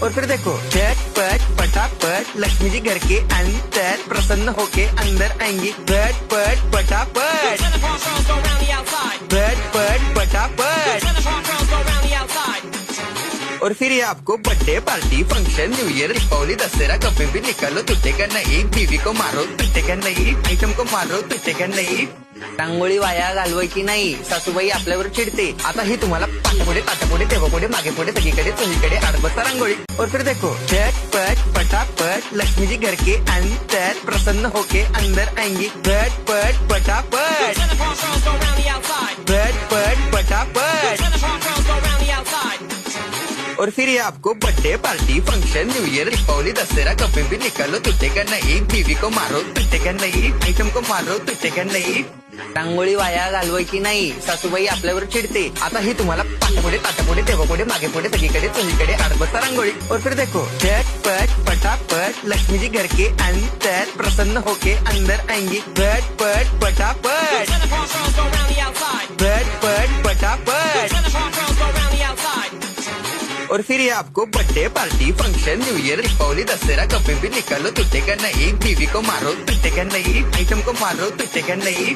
और फिर देखो झटपट पटापट लक्ष्मी जी घर के अंदर प्रसन्न होके अंदर आएंगी। झटपट पटापट झटपट पटापट। और फिर ये आपको birthday party function new year Deepawali Dussehra कभी भी निकालो टूटेगा नहीं। बीवी को मारो टूटेगा नहीं, आइटम को मारो टूटेगा नहीं। रांगोळी वाया घालवायची नाही, सासूबाई आपल्यावर चिडते। आता ही तुम्हाला पाठपुढे ताटापुढे तेव्हापुढे मागे पुढे सगळीकडे चोहीकडे आडबसता रांगोळी। और फिर देखो झटपट पटापट लक्ष्मी जी घर के अंदर प्रसन्न होके अंदर आएंगी। झटपट पटापट झटपट पटापट। और फिर ये आपको birthday party function new year Deepawali Dussehra कभी भी निकालो टूटेगा नहीं। बीवी को मारो टूटेगा नहीं, आइटम को मारो टूटेगा नहीं। रांगोळी वाया घालवायची नाही, सासूबाई आपल्यावर चिडते। आता ही तुम्हाला पाठपुढे ताटापुढे तेव्हापुढे मागे पुढे सगळीकडे चोहीकडे आडबसता रांगोळी। और फिर देखो झटपट पटापट लक्ष्मी जी घर के अंदर प्रसन्न होके अंदर आएंगी। झटपट पटापट झटपट पटापट। और फिर ये आपको birthday party function new year Deepawali Dussehra कभी भी निकालो टूटेगा नहीं। बीवी को मारो टूटेगा नहीं, आइटम को मारो टूटेगा नहीं।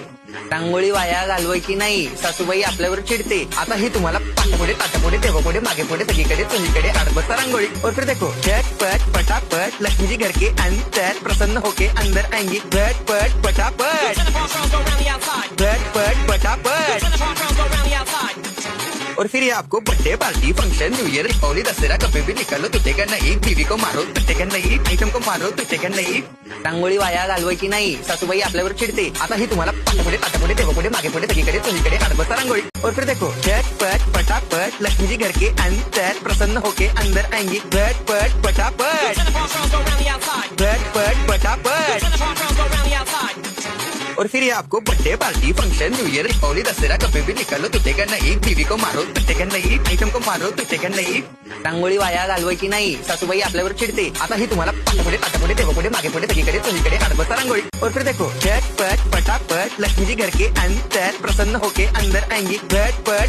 रांगोळी वाया घालवायची नाही, सासूबाई आपल्यावर चिडते। आता ही तुम्हाला पाठपुढे ताटापुढे तेव्हापुढे मागे पुढे सगळीकडे चोहीकडे आडबसता रांगोळी। और फिर देखो झटपट पटापट लक्ष्मी जी घर के अंदर प्रसन्न होके अंदर आएंगी। झटपट पटापट झटपट पटापट। और फिर ये आपको birthday party function new year Deepawali Dussehra कभी भी निकालो टूटेगा नहीं। बीवी को मारो टूटेगा नहीं, आइटम को मारो टूटेगा नहीं। रांगोळी वाया घालवायची नाही, सासूबाई आपल्यावर चिडते। आता ही तुम्हाला पाठपुढे ताटापुढे तेव्हापुढे मागे पुढे सगळीकडे चोहीकडे आडबसता रांगोळी। और फिर देखो झटपट पटापट लक्ष्मी जी घर के अंदर प्रसन्न होके अंदर आएंगी। झटपट पटापट झटपट पटापट। और फिर ये आपको birthday party function new year Deepawali Dussehra कभी भी निकालो टूटेगा नहीं। बीवी को मारो टूटेगा नहीं, आइटम को मारो टूटेगा नहीं। रांगोळी वाया घालवायची नाही, सासूबाई आपल्यावर चिडते। आता ही तुम्हाला पाठपुढे ताटापुढे तेव्हापुढे मागे पुढे सगळीकडे चोहीकडे आडबसता रांगोळी। और फिर देखो झटपट पटापट लक्ष्मी जी घर के अंदर प्रसन्न होके अंदर आएंगी। झटपट